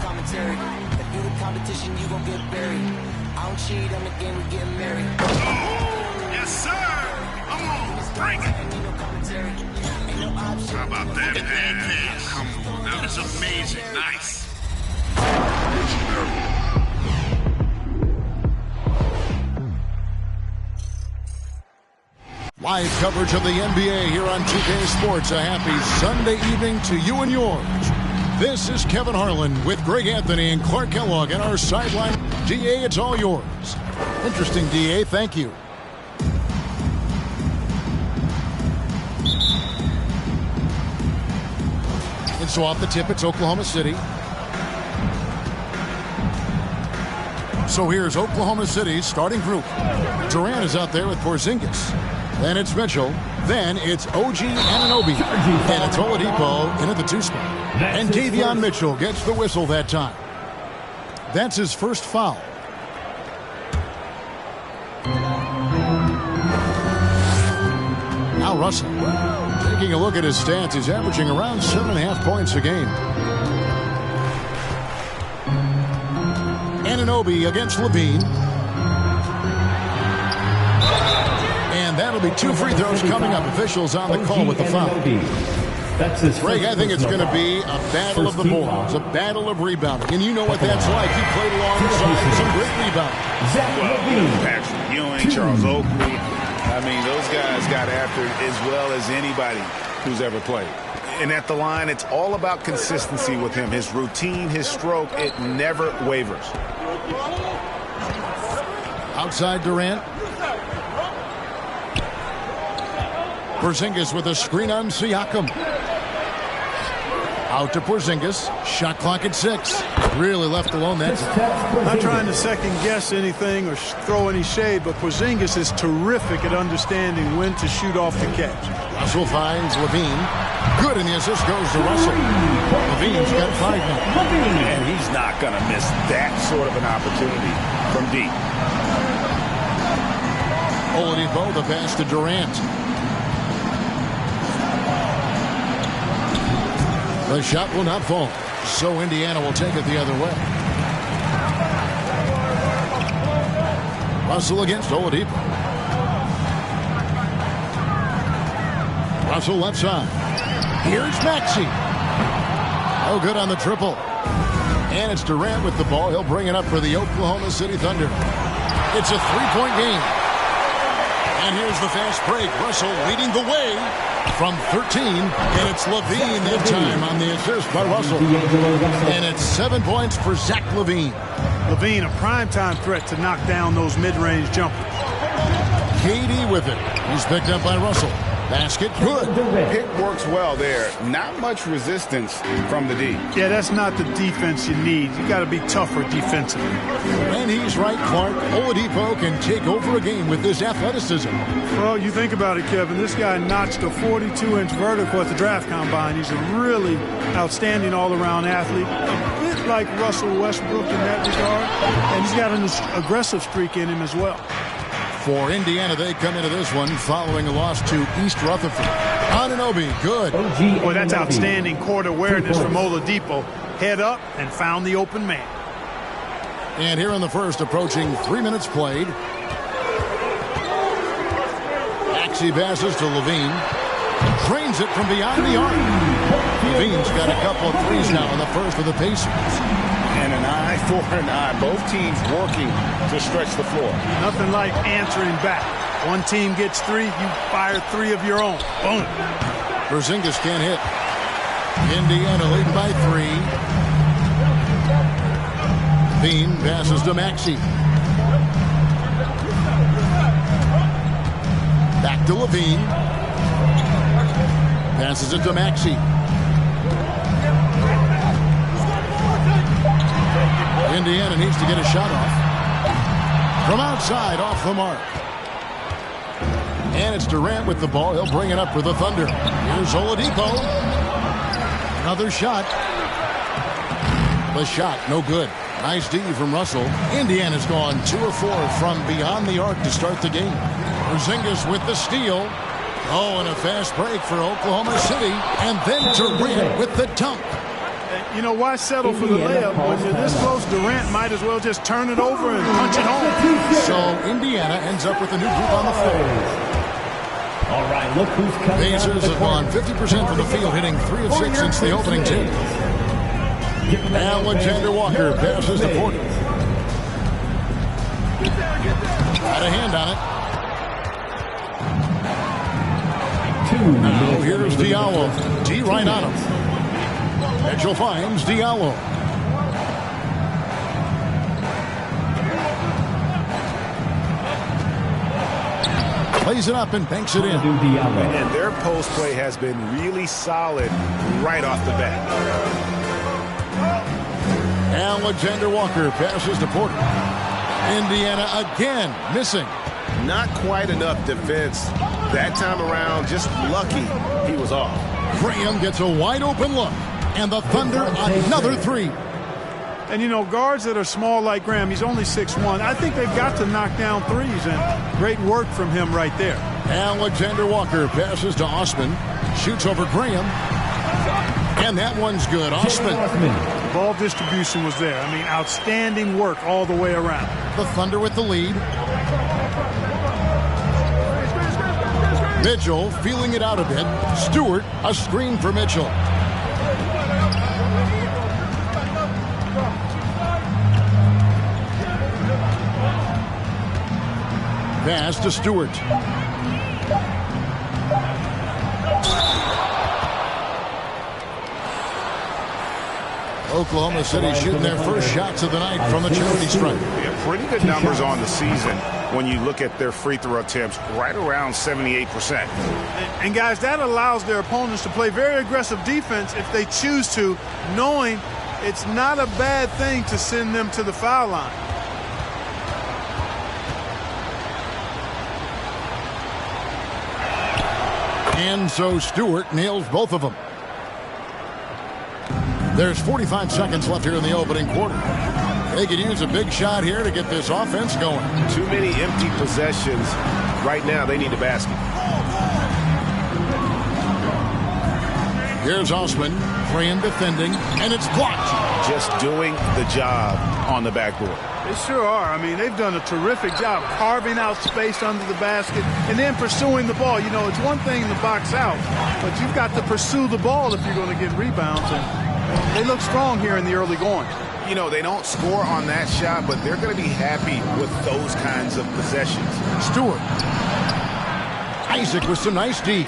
commentary. If you the competition, you gon' get buried. I don't cheat, I'm the game, we getting married. Yes, sir. Come on, bring it. How about that pass? Come on, that was amazing. Nice. Live coverage of the NBA here on 2K Sports. A happy Sunday evening to you and yours. This is Kevin Harlan with Greg Anthony and Clark Kellogg at our sideline. DA, it's all yours. Interesting, DA. Thank you. And so off the tip, it's Oklahoma City. So here's Oklahoma City's starting group. Durant is out there with Porzingis. Then it's Mitchell. Then it's OG Anunoby. And it's Oladipo in at the 2 spot. And Davion Mitchell gets the whistle that time. That's his first foul. Now Russell. Taking a look at his stats, he's averaging around 7.5 points a game. Anunoby against Levine. And that'll be 2 free throws coming up. Officials on the call with the foul. Greg, I think it's going to be a battle of the boards, a battle of rebounding. And you know what that's like. He played alongside some great rebounding. Well, Patrick Ewing, Charles Oakley. I mean, those guys got after it as well as anybody who's ever played. And at the line, it's all about consistency with him. His routine, his stroke, it never wavers. Outside Durant. Porzingis with a screen on Siakam. Out to Porzingis. Shot clock at 6. Really left alone that time. Not trying to second guess anything or throw any shade, but Porzingis is terrific at understanding when to shoot off the catch. Russell finds Levine. Good, and the assist goes to Russell. Levine's got 5 now. And he's not going to miss that sort of an opportunity from deep. Oladipo, the pass to Durant. The shot will not fall, so Indiana will take it the other way. Russell against Oladipo. Russell left side. Here's Maxey. Oh, good on the triple. And it's Durant with the ball. He'll bring it up for the Oklahoma City Thunder. It's a 3-point game. And here's the fast break. Russell leading the way from 13. And it's Levine that time on the assist by Russell. And it's 7 points for Zach LaVine. LaVine, a primetime threat to knock down those mid-range jumpers. KD with it. He's picked up by Russell. Basket good. Pick works well there. Not much resistance from the D. Yeah, that's not the defense you need. You got to be tougher defensively. And he's right, Clark. Oladipo can take over a game with this athleticism. Well, you think about it, Kevin. This guy notched a 42-inch vertical at the draft combine. He's a really outstanding all-around athlete. A bit like Russell Westbrook in that regard. And he's got an aggressive streak in him as well. For Indiana, they come into this one following a loss to East Rutherford. Anunoby, good. Boy, that's outstanding court awareness from Oladipo. Head up and found the open man. And here in the first, approaching 3 minutes played. Maxey passes to Levine. Drains it from beyond the arc. Levine's got a couple of threes now in the first for the Pacers. And an eye for an eye. Both teams working to stretch the floor. Nothing like answering back. One team gets 3, you fire 3 of your own. Boom. Porzingis can't hit. Indiana leading by 3. Levine passes to Maxey. Back to Levine. Passes it to Maxey. Indiana needs to get a shot off. From outside, off the mark. And it's Durant with the ball. He'll bring it up for the Thunder. Here's Oladipo. Another shot. The shot, no good. Nice D from Russell. Indiana's gone 2 of 4 from beyond the arc to start the game. Porzingis with the steal. Oh, and a fast break for Oklahoma City. And then Durant with the dunk. You know, why settle for the layup when you're this close? Durant might as well just turn it over and punch it home. So Indiana ends up with a new group on the floor. All right, look who's coming. Pacers have gone 50% from the field, hitting 3 of 6 since the opening tip. Alexander Walker passes to Porter. Got a hand on it. Now here's Diallo. D right on him. Mitchell finds Diallo. Plays it up and banks it in. And their post play has been really solid right off the bat. Alexander Walker passes to Porter. Indiana again missing. Not quite enough defense that time around. Just lucky he was off. Graham gets a wide open look. And the Thunder another 3. And, you know, guards that are small like Graham, he's only 6'1". I think they've got to knock down threes, and great work from him right there. Alexander Walker passes to Osman. Shoots over Graham. And that one's good. Osman. The ball distribution was there. I mean, outstanding work all the way around. The Thunder with the lead. Mitchell feeling it out a bit. Stewart, a screen for Mitchell. Pass to Stewart. Oklahoma City shooting their first shots of the night from the charity stripe. Yeah, pretty good numbers on the season when you look at their free throw attempts, right around 78%. And guys, that allows their opponents to play very aggressive defense if they choose to, knowing it's not a bad thing to send them to the foul line. And so Stewart nails both of them. There's 45 seconds left here in the opening quarter. They could use a big shot here to get this offense going. Too many empty possessions. Right now, they need a basket. Here's Osman. Graham defending, and it's blocked. Just doing the job on the backboard. They sure are. I mean, they've done a terrific job carving out space under the basket and then pursuing the ball. You know, it's one thing to box out, but you've got to pursue the ball if you're going to get rebounds. And they look strong here in the early going. You know, they don't score on that shot, but they're going to be happy with those kinds of possessions. Stewart. Isaac with some nice D.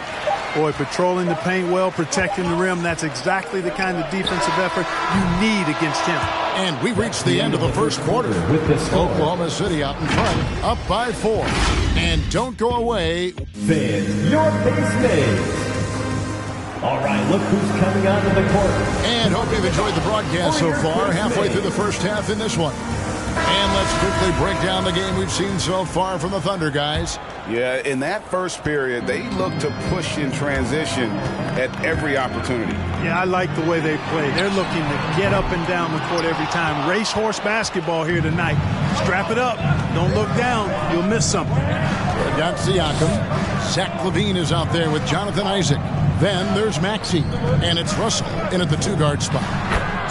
Boy, patrolling the paint well, protecting the rim. That's exactly the kind of defensive effort you need against him. And we reached the end of the first quarter. Oklahoma City out in front, up by 4. And don't go away. Fans, your base mates. All right, look who's coming onto the court. And hope you've enjoyed the broadcast so far. Halfway through the first half in this one. And let's quickly break down the game we've seen so far from the Thunder, guys. Yeah, in that first period, they looked to push in transition at every opportunity. Yeah, I like the way they play. They're looking to get up and down the court every time. Racehorse basketball here tonight. Strap it up. Don't look down. You'll miss something. Got Siakam. Zach LaVine is out there with Jonathan Isaac. Then there's Maxey. And it's Russell in at the 2-guard spot.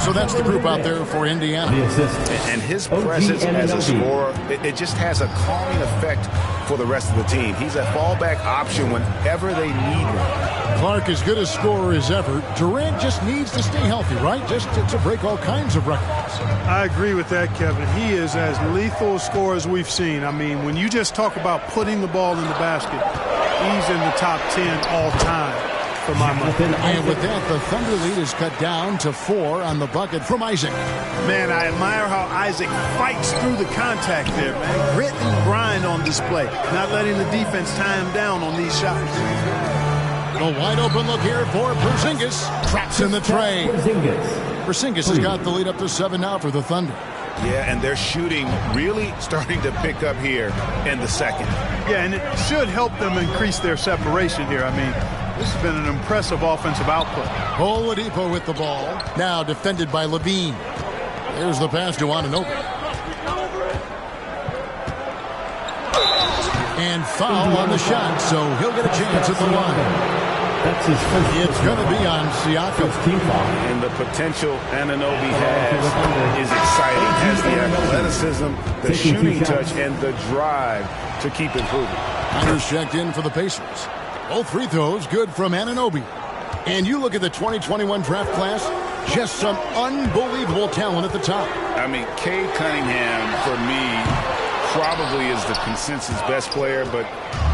So that's the group out there for Indiana. And his presence as a scorer, it just has a calming effect for the rest of the team. He's a fallback option whenever they need one. Clark as good a scorer as ever. Durant just needs to stay healthy, right? Just to break all kinds of records. I agree with that, Kevin. He is as lethal a scorer as we've seen. I mean, when you just talk about putting the ball in the basket, he's in the top 10 all time. And with that, the Thunder lead is cut down to 4 on the bucket from Isaac. Man, I admire how Isaac fights through the contact there, man. Grit and grind on display. Not letting the defense tie him down on these shots. A wide open look here for Porzingis. Traps in the tray. Porzingis has got the lead up to 7 now for the Thunder. Yeah, and they're shooting really starting to pick up here in the second. Yeah, and it should help them increase their separation here. I mean, this has been an impressive offensive output. Oladipo with the ball. Now defended by LaVine. There's the pass to Anunoby. And foul on the shot, so he'll get a chance at the line. That's his first. It's going to be on Siakam. Team foul. And the potential Anunoby has is exciting. Has the athleticism, the shooting touch, and the drive to keep improving. Hunter's checked in for the Pacers. Both free throws good from Anunoby. And you look at the 2021 draft class, just some unbelievable talent at the top. I mean, Cade Cunningham, for me, probably is the consensus best player, but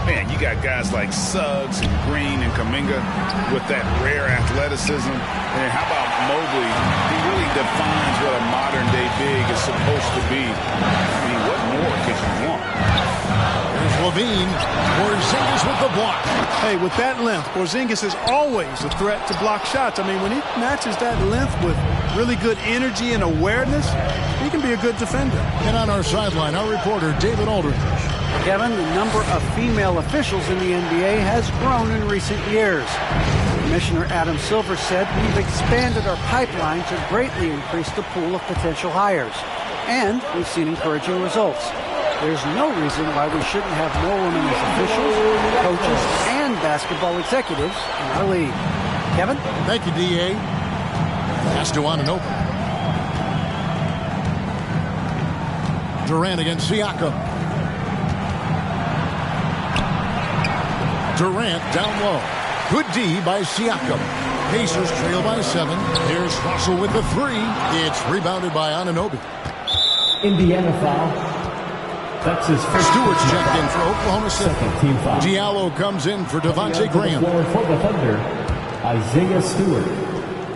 man, you got guys like Suggs and Green and Kuminga with that rare athleticism. And how about Mobley? He really defines what a modern-day big is supposed to be. I mean, what more could you want? There's Levine. Porzingis with the block. Hey, with that length, Porzingis is always a threat to block shots. I mean, when he matches that length with really good energy and awareness, he can be a good defender. And on our sideline, our reporter, David Aldridge. Kevin, the number of female officials in the NBA has grown in recent years. Commissioner Adam Silver said, "We've expanded our pipeline to greatly increase the pool of potential hires. And we've seen encouraging results. There's no reason why we shouldn't have more women as officials, coaches, and basketball executives in our league." Kevin? Thank you, D.A. Pass to Anunoby. Durant against Siakam. Durant down low. Good D by Siakam. Pacers trail by 7. Here's Russell with the 3. It's rebounded by Anunoby. Indiana foul. That's his first. Stewart's checked in for Oklahoma City. Second team foul. Diallo comes in for Devontae Graham. For the Thunder, Isaiah Stewart.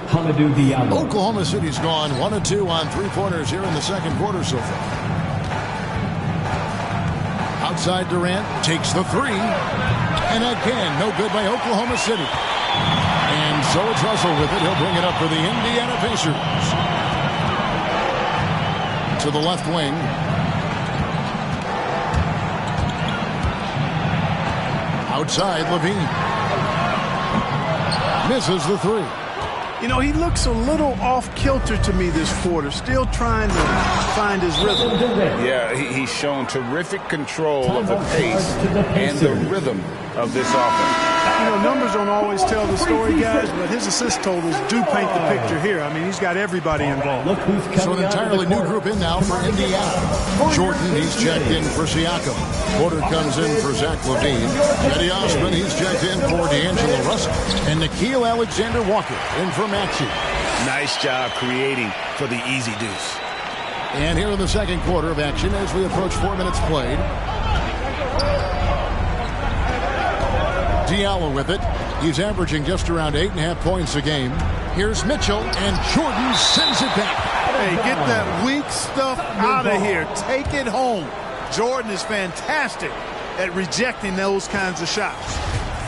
Hamidou Diallo. Oklahoma City's gone 1 of 2 on three-pointers here in the second quarter so far. Outside Durant takes the 3. And again, no good by Oklahoma City. And so it's Russell with it. He'll bring it up for the Indiana Pacers. To the left wing. Outside Levine. Misses the 3. You know, he looks a little off-kilter to me this quarter, still trying to find his rhythm. Yeah, he's shown terrific control of the pace and the rhythm of this offense. You know, numbers don't always tell the story, guys, but his assist totals do paint the picture here. I mean, he's got everybody involved. So an entirely new group in now for Indiana. Jordan, he's checked in for Siakam. Porter comes in for Zach LaVine. Eddie Osman, he's checked in for D'Angelo Russell. And Nickeil Alexander-Walker in for Maxey. Nice job creating for the easy deuce. And here in the second quarter of action as we approach 4 minutes played. Diallo with it. He's averaging just around 8.5 points a game. Here's Mitchell, and Jordan sends it back. Hey, get that weak stuff out of here. Take it home. Jordan is fantastic at rejecting those kinds of shots.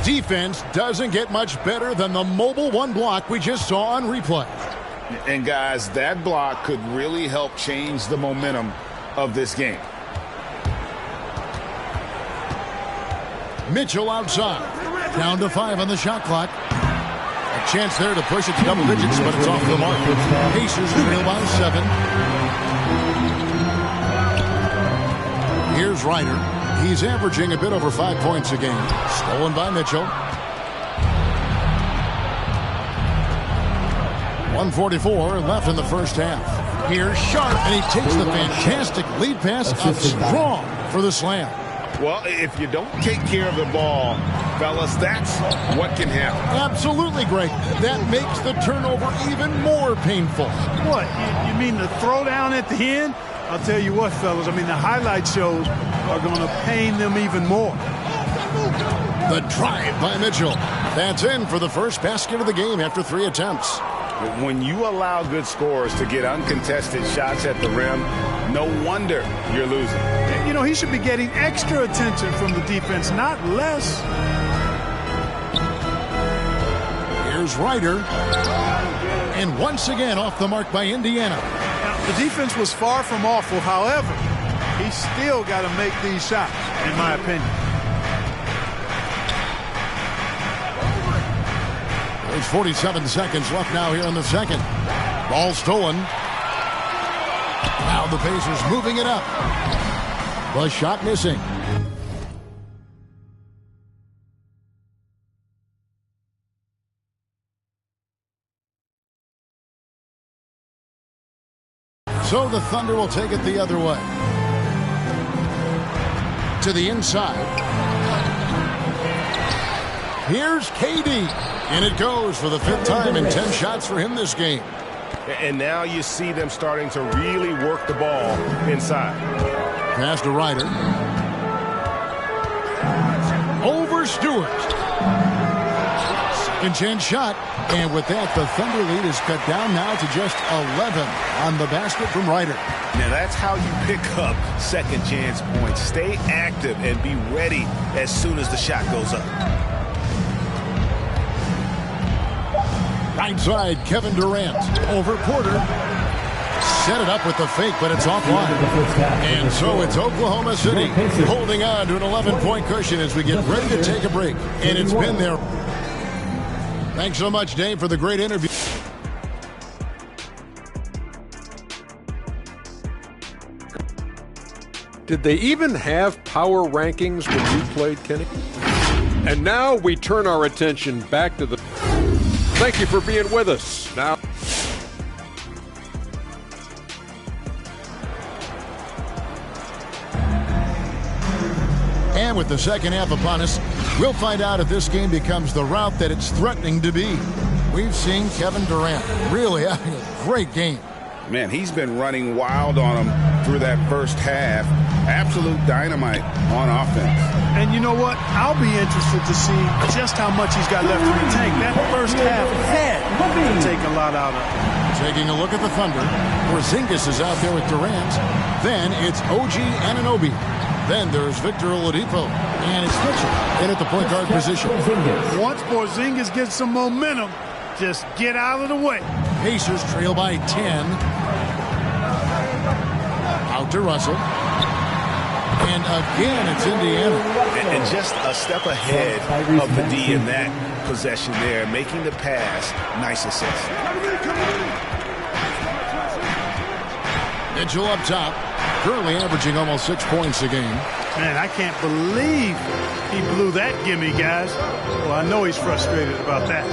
Defense doesn't get much better than the mobile one block we just saw on replay. And guys, that block could really help change the momentum of this game. Mitchell outside. Down to 5 on the shot clock. A chance there to push it to double digits, but it's off the mark. Pacers trail by 7. Here's Ryder. He's averaging a bit over 5 points a game. Stolen by Mitchell. 1:44 left in the first half. Here's Sharp, and he takes the fantastic lead pass up strong for the slam. Well, if you don't take care of the ball, fellas, that's what can happen. Absolutely great. That makes the turnover even more painful. What? You mean the throwdown at the end? I'll tell you what, fellas. I mean, the highlight shows are going to pain them even more. The drive by Mitchell. That's in for the first basket of the game after 3 attempts. When you allow good scorers to get uncontested shots at the rim, no wonder you're losing. You know, he should be getting extra attention from the defense, not less. Here's Ryder. And once again off the mark by Indiana. Now, the defense was far from awful. However, he's still got to make these shots, in my opinion. There's 47 seconds left now here in the second. Ball stolen. Now the Pacers moving it up. The shot missing. So the Thunder will take it the other way. To the inside. Here's KD. And it goes for the 5th time in 10 shots for him this game. And now you see them starting to really work the ball inside. Pass to Ryder. Over Stewart. Second chance shot. And with that, the Thunder lead is cut down now to just 11 on the basket from Ryder. Now that's how you pick up second chance points. Stay active and be ready as soon as the shot goes up. Right side, Kevin Durant. Over Porter. Set it up with the fake, but it's offline. And so it's Oklahoma City holding on to an 11-point cushion as we get ready to take a break. And it's been there. Thanks so much, Dave, for the great interview. Did they even have power rankings when you played, Kenny? And now we turn our attention back to the... Thank you for being with us. Now... And with the second half upon us, we'll find out if this game becomes the route that it's threatening to be. We've seen Kevin Durant really having a great game. Man, he's been running wild on him through that first half. Absolute dynamite on offense. And you know what? I'll be interested to see just how much he's got left in the tank. That first half had to take a lot out of him. Taking a look at the Thunder, Porzingis is out there with Durant. Then it's OG Anunoby. Then there's Victor Oladipo. And it's Mitchell in at the point guard position. Once Porzingis gets some momentum, just get out of the way. Pacers trail by 10. Out to Russell. And again, it's Indiana. And just a step ahead of the D in that possession there, making the pass. Nice assist. Mitchell up top, currently averaging almost 6 points a game. Man, I can't believe he blew that gimme, guys. Well, I know he's frustrated about that.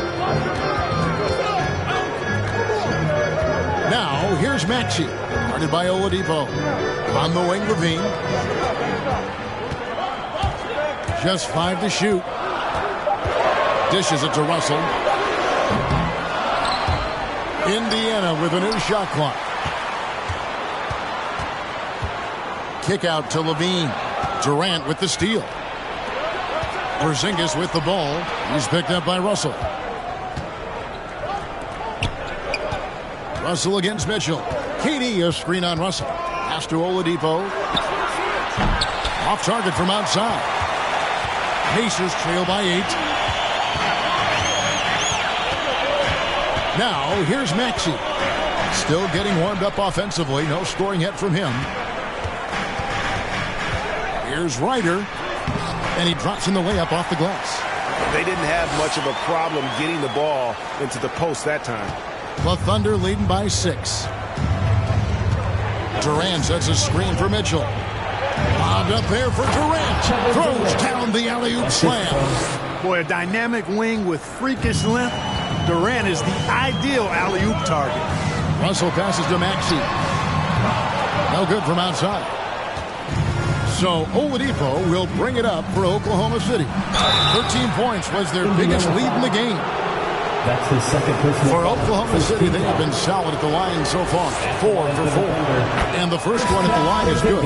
Now, here's Maxey, guarded by Oladipo. On the wing, Levine. Just 5 to shoot. Dishes it to Russell. Indiana with a new shot clock. Kick out to Levine. Durant with the steal. Porzingis with the ball. He's picked up by Russell. Russell against Mitchell. KD, a screen on Russell. Pass to Oladipo. Off target from outside. Pacers trail by 8. Now, here's Maxey. Still getting warmed up offensively. No scoring yet from him. Here's Ryder. And he drops in the layup off the glass. They didn't have much of a problem getting the ball into the post that time. The Thunder leading by 6. Durant sets a screen for Mitchell. Lobbed up there for Durant. Throws down the alley-oop slam. Boy, a dynamic wing with freakish length. Durant is the ideal alley-oop target. Russell passes to Maxey. No good from outside. So Oladipo will bring it up for Oklahoma City. 13 points was their biggest lead in the game. That's his second personal. For Oklahoma City, they have been solid at the line so far. 4 for 4. And the first one at the line is good.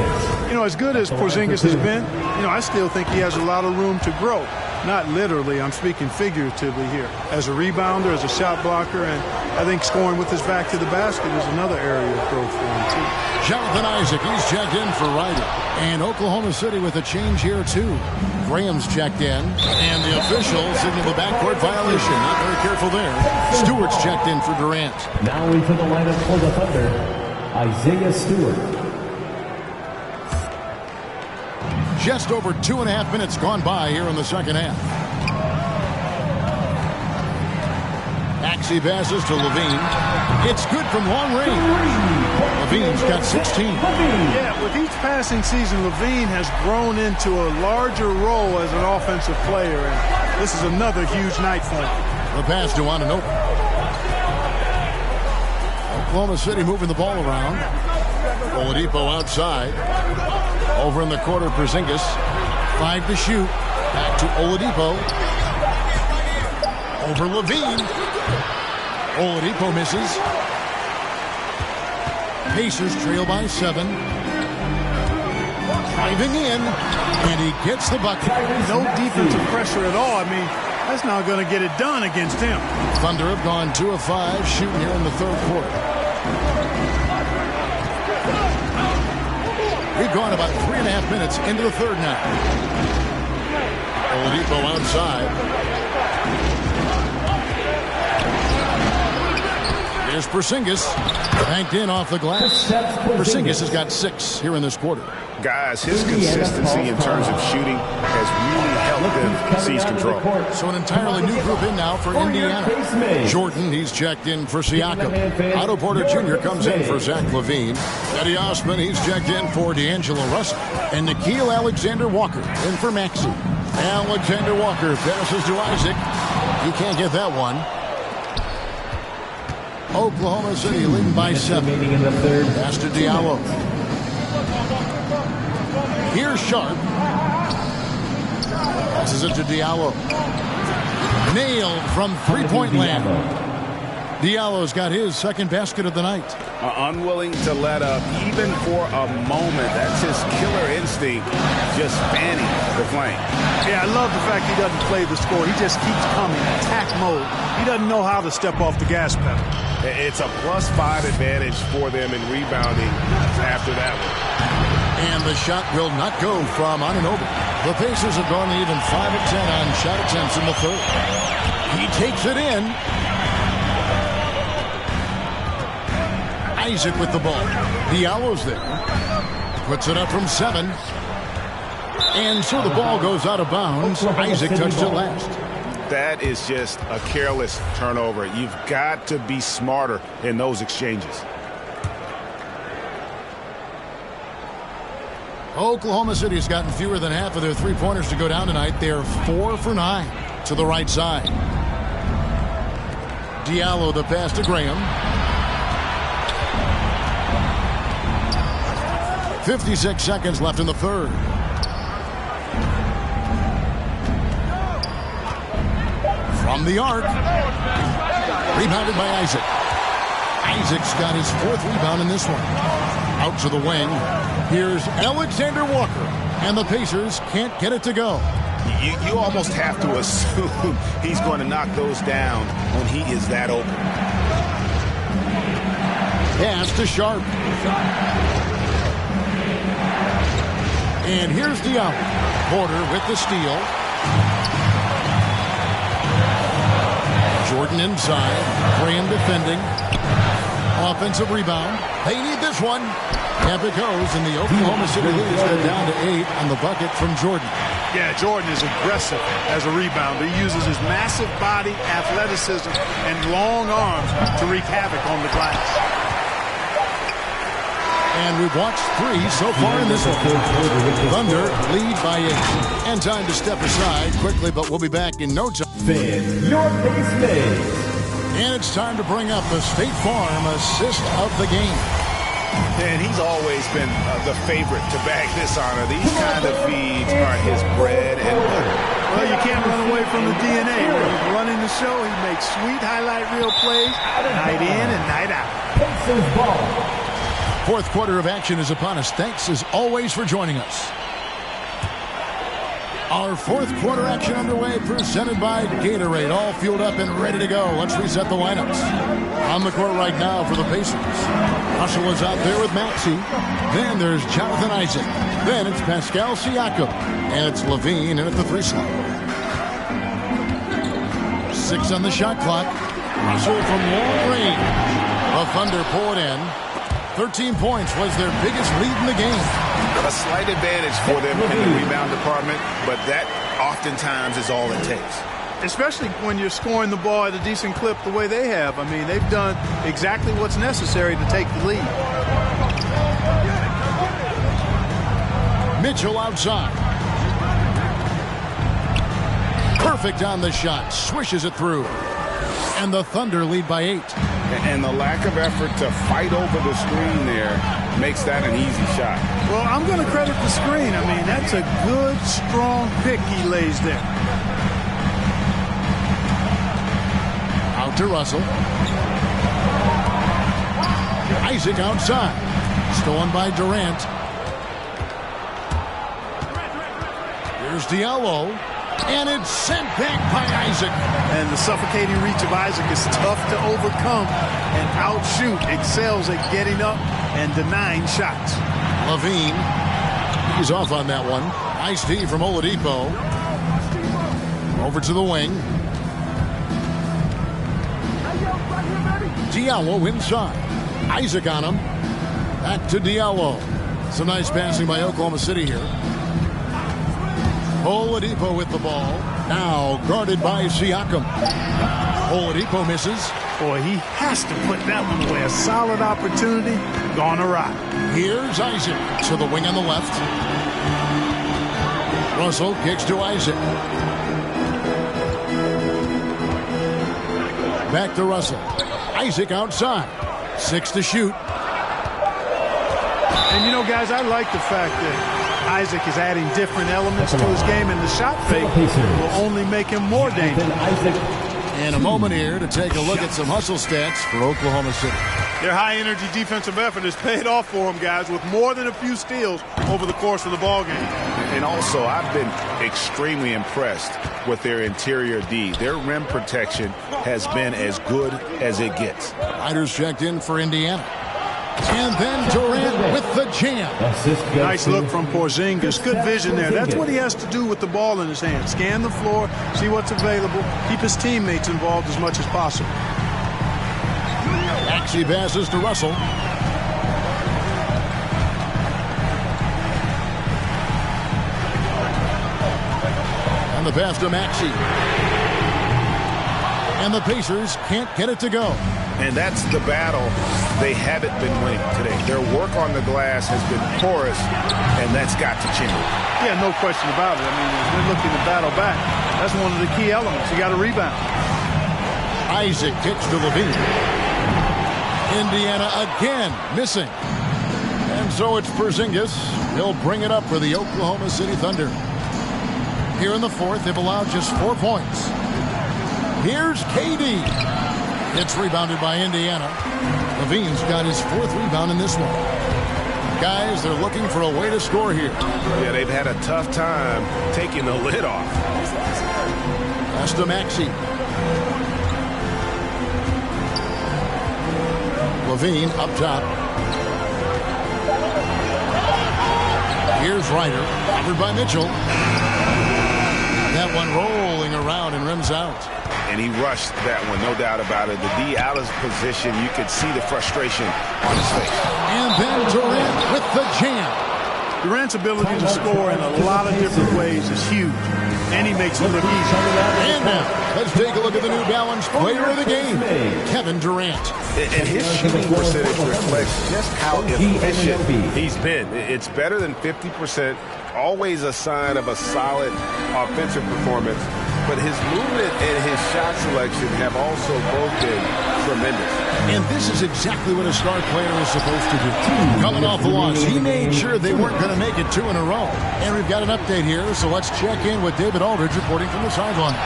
You know, as good as Porzingis has been, I still think he has a lot of room to grow. Not literally, I'm speaking figuratively here. As a rebounder, as a shot blocker, and I think scoring with his back to the basket is another area of growth for him, too. Jonathan Isaac, he's checked in for Ryder. And Oklahoma City with a change here, too. Graham's checked in, and the official signaled the backcourt violation. Not very careful there. Stewart's checked in for Durant. Now into the lineup for the Thunder, Isaiah Stewart. Just over 2.5 minutes gone by here in the second half. Maxey passes to Levine. It's good from long range. Levine's got 16. Yeah, with each passing season, Levine has grown into a larger role as an offensive player, and this is another huge night for him. The pass to Anunoby. Oklahoma City moving the ball around. Oladipo outside. Over in the corner, Porzingis. 5 to shoot. Back to Oladipo. Over Levine. Oladipo misses. Pacers trail by 7. Driving in, and he gets the bucket. No defensive pressure at all. I mean, that's not going to get it done against him. Thunder have gone 2 of 5 shooting here in the third quarter. We've gone about 3.5 minutes into the third now. Oladipo outside. Here's Porzingis. Banked in off the glass. Porzingis has got 6 here in this quarter. Guys, his consistency in terms of shooting has really helped them seize control. So an entirely new group in now for Indiana. Jordan, he's checked in for Siakam. Otto Porter Jr. comes in for Zach LaVine. Eddie Osman, he's checked in for D'Angelo Russell. And Nickeil Alexander-Walker in for Maxey. Alexander Walker passes to Isaac. He can't get that one. Oklahoma City leading by 7. Pass to Diallo. Here's Sharp. Passes it to Diallo. Nailed from three-point land. Diallo's got his second basket of the night. Unwilling to let up even for a moment. That's his killer instinct, just fanning the flame. Yeah, I love the fact he doesn't play the score. He just keeps coming, attack mode. He doesn't know how to step off the gas pedal. It's a +5 advantage for them in rebounding after that one. And the shot will not go from Anunoby. The Pacers have gone even 5 of 10 on shot attempts in the third. He takes it in. Isaac with the ball. Diallo's there. Puts it up from 7. And so the ball goes out of bounds. Isaac touched it last. That is just a careless turnover. You've got to be smarter in those exchanges. Oklahoma City has gotten fewer than half of their three-pointers to go down tonight. They're 4 for 9 to the right side. Diallo the pass to Graham. 56 seconds left in the third. From the arc. Rebounded by Isaac. Isaac's got his 4th rebound in this one. Out to the wing. Here's Alexander Walker. And the Pacers can't get it to go. You almost have to assume he's going to knock those down when he is that open. Pass to Sharp. And here's Diallo. Porter with the steal. Jordan inside. Graham defending. Offensive rebound. They need this one. Camp it goes, and the Oklahoma City lead is cut down to 8 on the bucket from Jordan. Yeah, Jordan is aggressive as a rebounder. He uses his massive body, athleticism, and long arms to wreak havoc on the glass. And we've watched 3 so far in this one. Thunder lead by 8. And time to step aside quickly, but we'll be back in no time. Your base made. And it's time to bring up the State Farm assist of the game. And he's always been the favorite to bag this honor. These kind of feeds are his bread and butter. Well, you can't run away from the DNA. When he's running the show, he makes sweet highlight reel plays night in and night out. Pacers ball. 4th quarter of action is upon us. Thanks as always for joining us. Our 4th quarter action underway, presented by Gatorade. All fueled up and ready to go. Let's reset the lineups. On the court right now for the Pacers. Russell is out there with Maxey. Then there's Jonathan Isaac. Then it's Pascal Siakam. And it's Levine in at the 3 slot. 6 on the shot clock. Russell from long range. The Thunder poured in. 13 points was their biggest lead in the game. A slight advantage for them in the rebound department, but that oftentimes is all it takes. Especially when you're scoring the ball at a decent clip the way they have. I mean, they've done exactly what's necessary to take the lead. Mitchell outside. Perfect on the shot. Swishes it through. And the Thunder lead by 8. And the lack of effort to fight over the screen there makes that an easy shot. Well, I'm going to credit the screen. I mean, that's a good, strong pick he lays there. Out to Russell. Isaac outside. Stolen by Durant. Here's Diallo. And it's sent back by Isaac. And the suffocating reach of Isaac is tough to overcome and outshoot. Excels at getting up and denying shots. Levine. He's off on that one. Nice D from Oladipo. Over to the wing. Diallo inside. Isaac on him. Back to Diallo. Some nice passing by Oklahoma City here. Oladipo with the ball. Now guarded by Siakam. Oladipo misses. Boy, he has to put that one away. A solid opportunity gone awry. Here's Isaac to the wing on the left. Russell kicks to Isaac. Back to Russell. Isaac outside. 6 to shoot. And you know, guys, I like the fact that Isaac is adding different elements to his game, and the shot fake will only make him more dangerous. In a moment here to take a look at some hustle stats for Oklahoma City. Their high-energy defensive effort has paid off for them, guys, with more than a few steals over the course of the ballgame. And also, I've been extremely impressed with their interior D. Their rim protection has been as good as it gets. Riders checked in for Indiana. And then Durant with the jam. Nice look from Porzingis. Good vision there. That's what he has to do with the ball in his hand. Scan the floor, see what's available, keep his teammates involved as much as possible. Maxey passes to Russell. And the pass to Maxey. And the Pacers can't get it to go. And that's the battle they haven't been winning today. Their work on the glass has been porous, and that's got to change. Yeah, no question about it. I mean, as they're looking to battle back, that's one of the key elements. You got to rebound. Isaac kicks to Levine. Indiana again missing. And so it's Porzingis. He'll bring it up for the Oklahoma City Thunder. Here in the fourth, they've allowed just 4 points. Here's KD. It's rebounded by Indiana. Levine's got his 4th rebound in this one. Guys, they're looking for a way to score here. Yeah, they've had a tough time taking the lid off. Pass to Maxey. Levine up top. Here's Ryder. Covered by Mitchell. That one rolling around and rims out. And he rushed that one, no doubt about it. The D out of position, you could see the frustration on his face. And then Durant with the jam. Durant's ability to score in a lot of different ways is huge. And he makes it look easy. And now, let's take a look at the New Balance player of the game, Kevin Durant. And his shooting percentage reflects just how efficient he's been. It's better than 50%, always a sign of a solid offensive performance. But his movement and his shot selection have also both been tremendous. And this is exactly what a star player is supposed to do. Coming off the loss, he made sure they weren't going to make it 2 in a row. And we've got an update here, so let's check in with David Aldridge reporting from the sideline.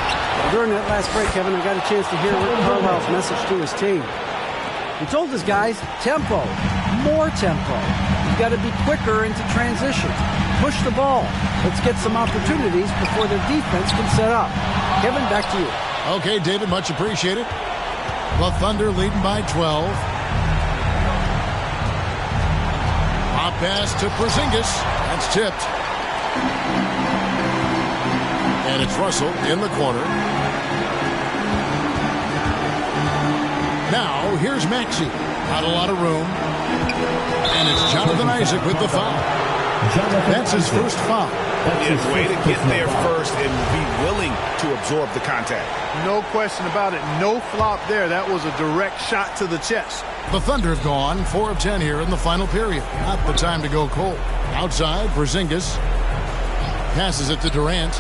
During that last break, Kevin, I got a chance to hear Rick Carlisle's message to his team. He told his guys, tempo, more tempo. You've got to be quicker into transition. Push the ball. Let's get some opportunities before their defense can set up. Kevin, back to you. Okay, David, much appreciated. The Thunder leading by 12. Hop pass to Porzingis. That's tipped. And it's Russell in the corner. Now, here's Maxey. Not a lot of room. And it's Jonathan Isaac with the foul. That's his first foul. It's a way to get there first and be willing to absorb the contact. No question about it. No flop there. That was a direct shot to the chest. The Thunder have gone 4 of 10 here in the final period. Not the time to go cold. Outside, Porzingis passes it to Durant.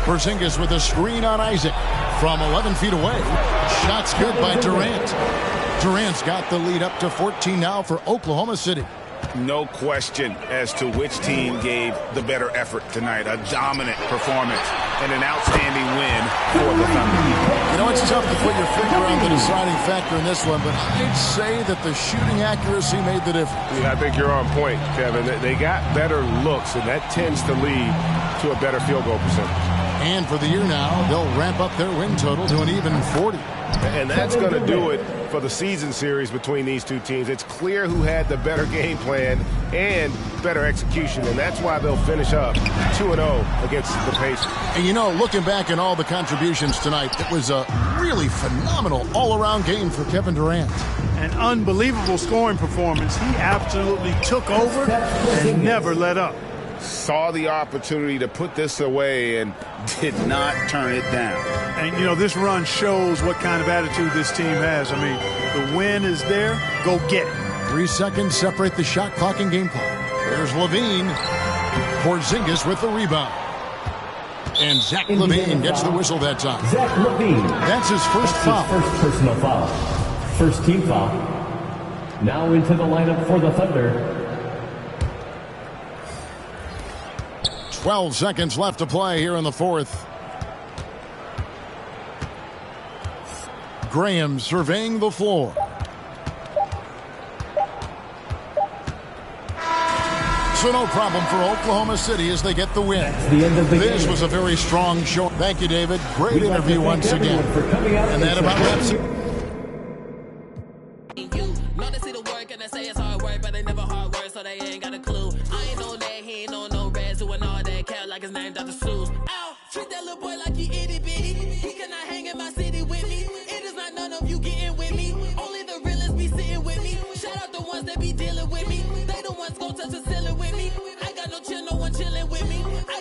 Porzingis with a screen on Isaac. from 11 feet away. Shot's good by Durant. Durant's got the lead up to 14 now for Oklahoma City. No question as to which team gave the better effort tonight. A dominant performance and an outstanding win for the Thunder. You know, it's tough to put your finger on the deciding factor in this one, but I'd say that the shooting accuracy made the difference. Yeah, I think you're on point, Kevin. They got better looks, and that tends to lead to a better field goal percentage. And for the year now, they'll ramp up their win total to an even 40. And that's going to do it for the season series between these two teams. It's clear who had the better game plan and better execution, and that's why they'll finish up 2-0 against the Pacers. And you know, looking back at all the contributions tonight, it was a really phenomenal all-around game for Kevin Durant. An unbelievable scoring performance. He absolutely took over and never let up. Saw the opportunity to put this away and did not turn it down. And, you know, this run shows what kind of attitude this team has. I mean, the win is there. Go get it. 3 seconds separate the shot clock and game clock. There's Levine. Porzingis with the rebound. And Zach LaVine gets the whistle that time. Zach LaVine. That's his first foul. His first personal foul. First team foul. Now into the lineup for the Thunder. 12 seconds left to play here in the fourth. Graham surveying the floor. So no problem for Oklahoma City as they get the win. The end of the this game. was a very strong show. Thank you, David. Great interview once again. And that about wraps it. Like his name Dr. Seuss. Ow, treat that little boy like he itty bitty. He cannot hang in my city with me. It is not none of you getting with me. Only the realest be sitting with me. Shout out the ones that be dealing with me. They the ones gon' touch the ceiling with me. I got no chill, no one chilling with me. I